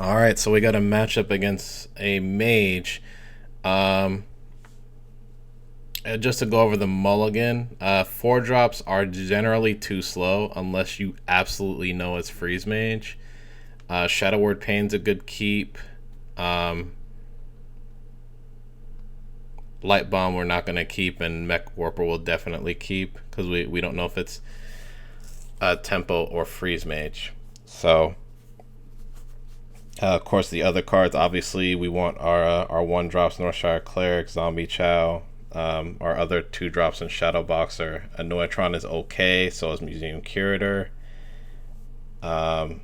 All right, so we got a matchup against a mage. Um, just to go over the mulligan, four drops are generally too slow unless you absolutely know it's Freeze Mage. Shadow Word Pain's a good keep. Um, Light Bomb we're not gonna keep, and Mech Warper will definitely keep because we don't know if it's Tempo or Freeze Mage. So of course, the other cards, obviously, we want our one drops Northshire Cleric, Zombie Chow. Our other two drops in Shadow Boxer. Annoytron is okay, so is Museum Curator. Um,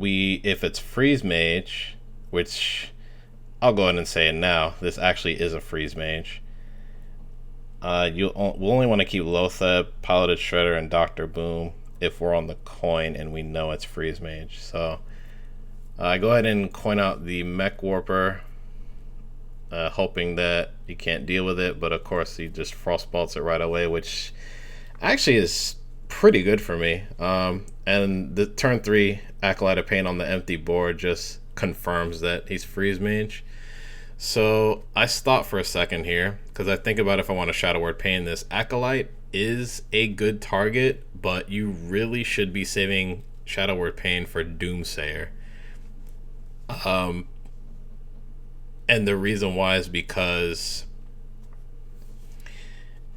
if it's Freeze Mage, which I'll go ahead and say it now, this actually is a Freeze Mage. We'll only want to keep Lotheb, Piloted Shredder, and Doctor Boom if we're on the coin and we know it's Freeze Mage. So I go ahead and coin out the Mech Warper, hoping that he can't deal with it, but of course he just Frostbolts it right away, which actually is pretty good for me. And the turn 3 Acolyte of Pain on the empty board just confirms that he's Freeze Mage. So I stop for a second here because I think about if I want to Shadow Word Pain this. Acolyte is a good target, but you really should be saving Shadow Word Pain for Doomsayer. And the reason why is because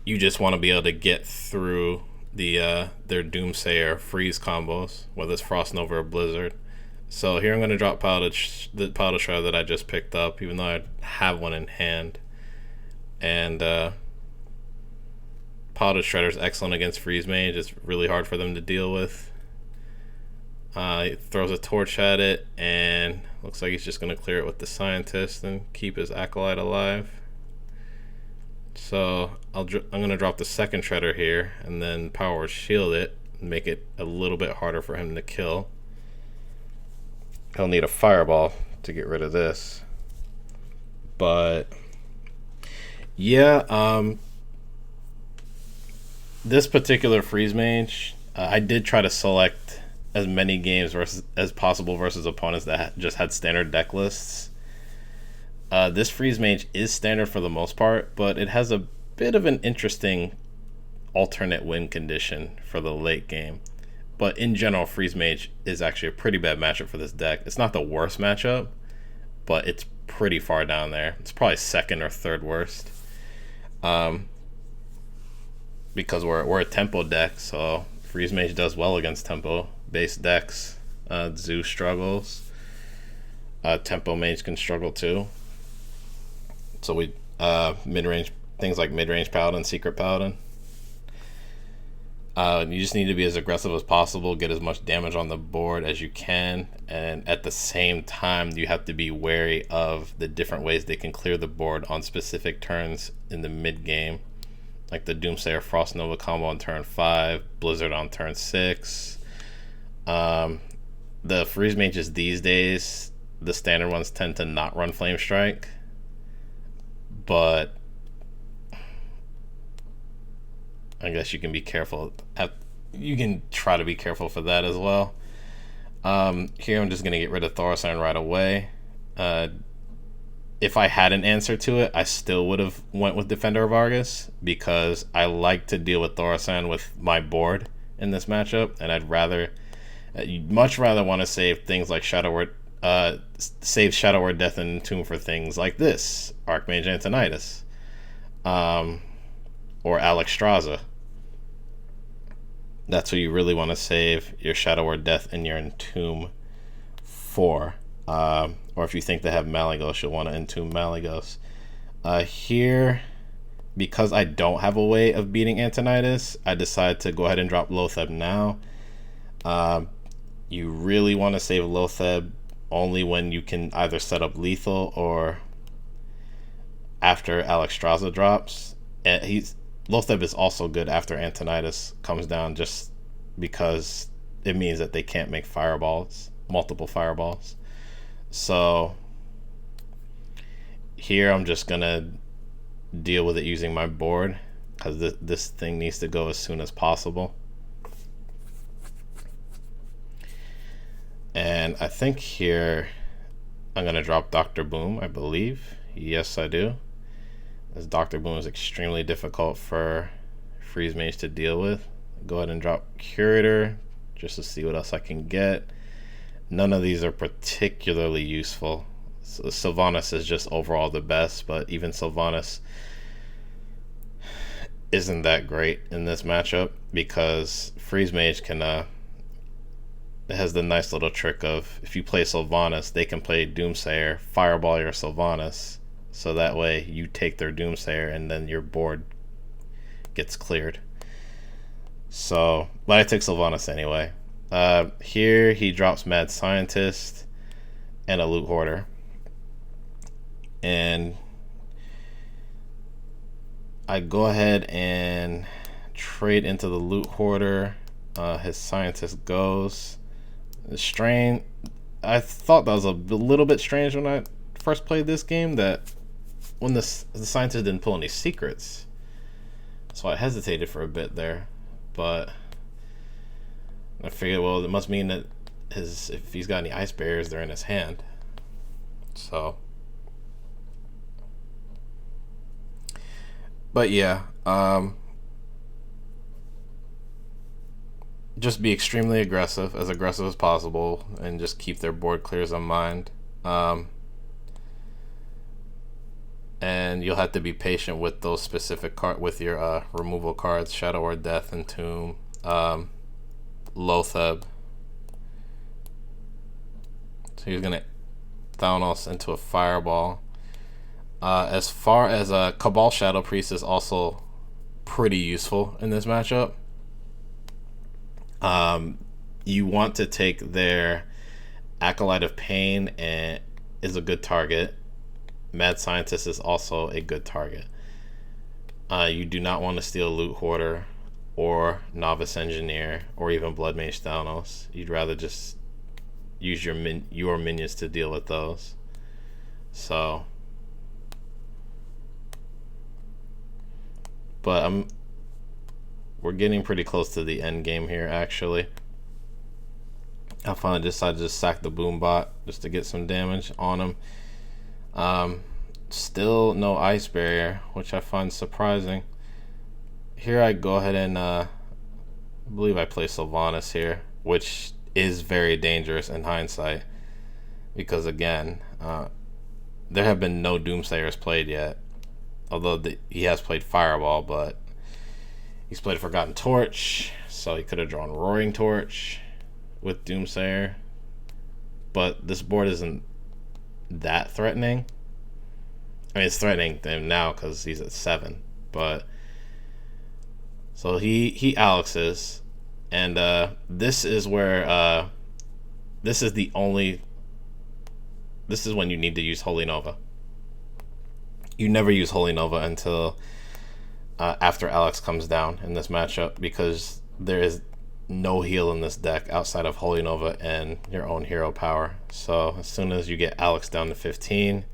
you just want to be able to get through their Doomsayer freeze combos, whether it's Frost Nova or Blizzard. So here I'm going to drop the Piloted Shredder that I just picked up, even though I have one in hand. And Piloted Shredder is excellent against Freeze Mage. It's really hard for them to deal with. He throws a torch at it, and looks like he's just going to clear it with the Scientist and keep his Acolyte alive. So I'm going to drop the second Shredder here, and then Power Shield it, and make it a little bit harder for him to kill. He'll need a Fireball to get rid of this. But yeah, this particular Freeze Mage, I did try to select as many games as possible versus opponents that just had standard deck lists. This Freeze Mage is standard for the most part, but it has a bit of an interesting alternate win condition for the late game. But in general, Freeze Mage is actually a pretty bad matchup for this deck. It's not the worst matchup, but it's pretty far down there. It's probably second or third worst. Because we're a tempo deck, so Freeze Mage does well against tempo-based decks. Zoo struggles. Tempo Mage can struggle too. So we mid-range things like mid-range Paladin, Secret Paladin. You just need to be as aggressive as possible, get as much damage on the board as you can, and at the same time, you have to be wary of the different ways they can clear the board on specific turns in the mid-game, like the Doomsayer Frost Nova combo on turn 5, Blizzard on turn 6. The Freeze Mages these days, the standard ones tend to not run Flame Strike, but I guess you can be careful. You can try to be careful for that as well. Here I'm just going to get rid of Thorstein right away. If I had an answer to it, I still would have went with Defender of Argus because I like to deal with Thorstein with my board in this matchup, and you'd much rather want to save things like save Shadow Word Death and Entomb for things like this, Archmage Antonidas, or Alexstrasza. That's what you really want to save your Shadow Word Death and your Entomb for. Or if you think they have Malygos, you'll want to Entomb Malygos. Here, because I don't have a way of beating Antonidas, I decide to go ahead and drop Lotheb now. You really want to save Lotheb only when you can either set up lethal or after Alexstrasza drops. Lotheb is also good after Antonidas comes down, just because it means that they can't make multiple fireballs. So here I'm just gonna deal with it using my board because this thing needs to go as soon as possible. And I think here I'm going to drop Dr. Boom, I believe. Yes, I do. As Dr. Boom is extremely difficult for Freeze Mage to deal with. Go ahead and drop Curator just to see what else I can get. None of these are particularly useful. So Sylvanas is just overall the best, but even Sylvanas isn't that great in this matchup because Freeze Mage can it has the nice little trick of if you play Sylvanas, they can play Doomsayer, fireball your Sylvanas, so that way you take their Doomsayer and then your board gets cleared. So, but I took Sylvanas anyway. Here he drops Mad Scientist and a Loot Hoarder. And I go ahead and trade into the Loot Hoarder. His Scientist goes. Strange. I thought that was a little bit strange when I first played this game, that when the Scientist didn't pull any secrets. So I hesitated for a bit there. But I figured, well, it must mean that if he's got any ice barriers, they're in his hand. So, but yeah, just be extremely aggressive as possible, and just keep their board clear in mind. And you'll have to be patient with those specific with your removal cards: Shadow or Death, and Tomb, Lotheb. So he's gonna Thanos into a Fireball. As far as Cabal Shadow Priest is also pretty useful in this matchup. You want to take their Acolyte of Pain, and is a good target. Mad Scientist is also a good target. You do not want to steal Loot Hoarder or Novice Engineer or even Blood Mage Thanos. You'd rather just use your minions to deal with those. So, but we're getting pretty close to the end game here, actually. I finally decided to just sack the Boom Bot just to get some damage on him. Still no ice barrier, which I find surprising. Here I go ahead and I believe I play Sylvanas here, which is very dangerous in hindsight, because again, there have been no Doomsayers played yet, although he has played Fireball, but he's played Forgotten Torch, so he could have drawn Roaring Torch with Doomsayer. But this board isn't that threatening. I mean, it's threatening to him now because he's at 7, but so he Alex's, and this is where this is when you need to use Holy Nova. You never use Holy Nova until after Alex comes down in this matchup, because there is no heal in this deck outside of Holy Nova and your own hero power. So as soon as you get Alex down to 15,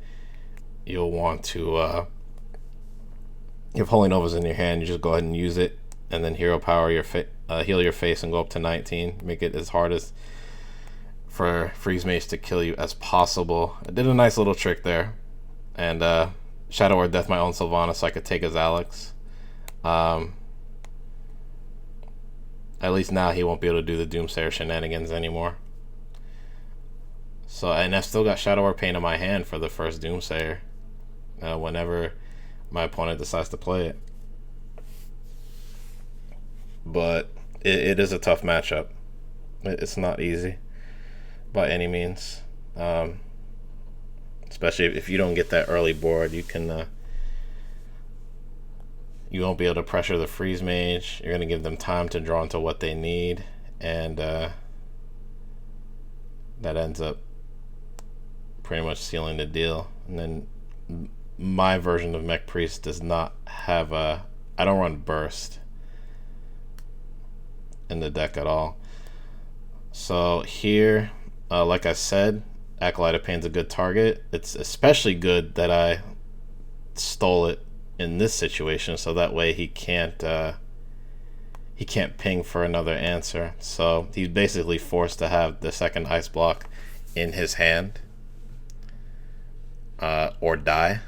you'll want to if Holy Nova's in your hand, you just go ahead and use it, and then hero power heal your face and go up to 19. Make it as hard as for Freeze Mage to kill you as possible. I did a nice little trick there, and Shadow or Death my own Sylvanas so I could take his Alex. At least now he won't be able to do the Doomsayer shenanigans anymore. So, and I've still got Shadow or Pain in my hand for the first Doomsayer whenever my opponent decides to play it. But it is a tough matchup. It's not easy by any means. Especially if you don't get that early board, you won't be able to pressure the Freeze Mage. You're going to give them time to draw into what they need, and that ends up pretty much sealing the deal. And then my version of Mech Priest does not have I don't run Burst in the deck at all. So here, like I said, Acolyte of Pain's a good target. It's especially good that I stole it in this situation, so that way he can't ping for another answer. So he's basically forced to have the second ice block in his hand or die.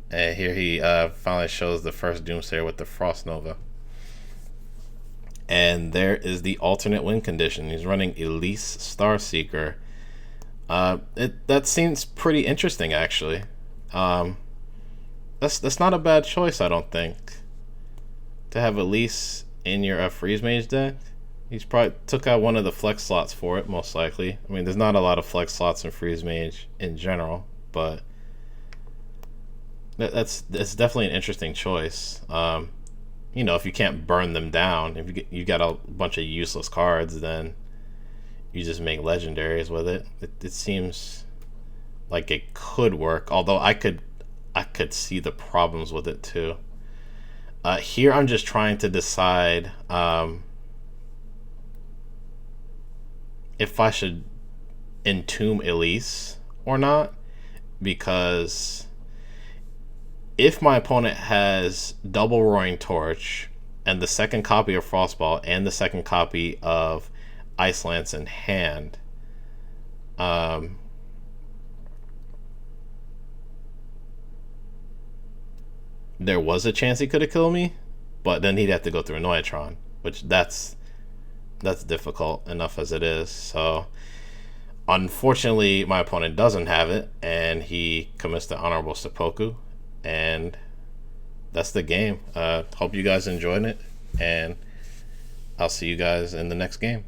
And here he finally shows the first Doomsayer with the Frost Nova. And there is the alternate win condition. He's running Elise Starseeker. That seems pretty interesting, actually. That's not a bad choice, I don't think. To have Elise in your Freeze Mage deck. He's probably took out one of the flex slots for it, most likely. I mean, there's not a lot of flex slots in Freeze Mage in general, but that's definitely an interesting choice. You know, if you can't burn them down, if you got a bunch of useless cards, then you just make legendaries with it. It seems like it could work, although I could see the problems with it too. Here I'm just trying to decide if I should entomb Elise or not, because if my opponent has double Roaring Torch and the second copy of Frostball and the second copy of Ice Lance in hand, there was a chance he could have killed me, but then he'd have to go through Annoyatron, which that's difficult enough as it is. So unfortunately my opponent doesn't have it, and he commits the honorable seppuku, and that's the game. Hope you guys enjoyed it, and I'll see you guys in the next game.